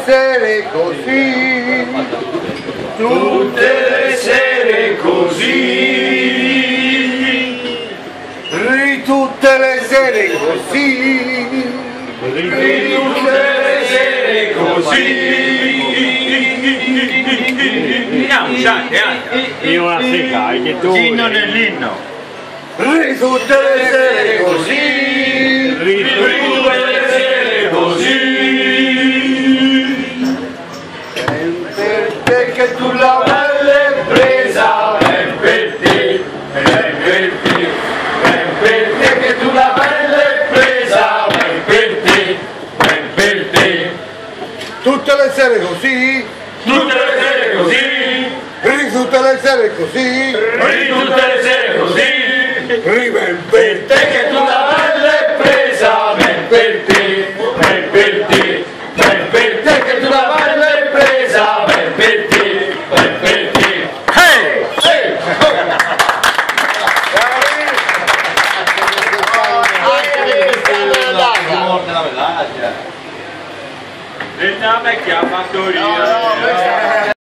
sere così, tutte le sere così, tutte le sere così, tutte le sere così. Io una secca, che tu... L'inno nell'inno. tutte le sere così, Tutte le sere così. per te che tu la L'hai presa, è per te, è per te, è per te che tu la pelle presa, è per te, è per te. tutte le sere così, Tutte le sere così, tutte le sere così, tutte le sere così. per Te che tu la pelle presa, è per te, è per te, è per te che tu la pelle presa, è per te, è per te. Hey! Hey! Il nome che ha fatto io.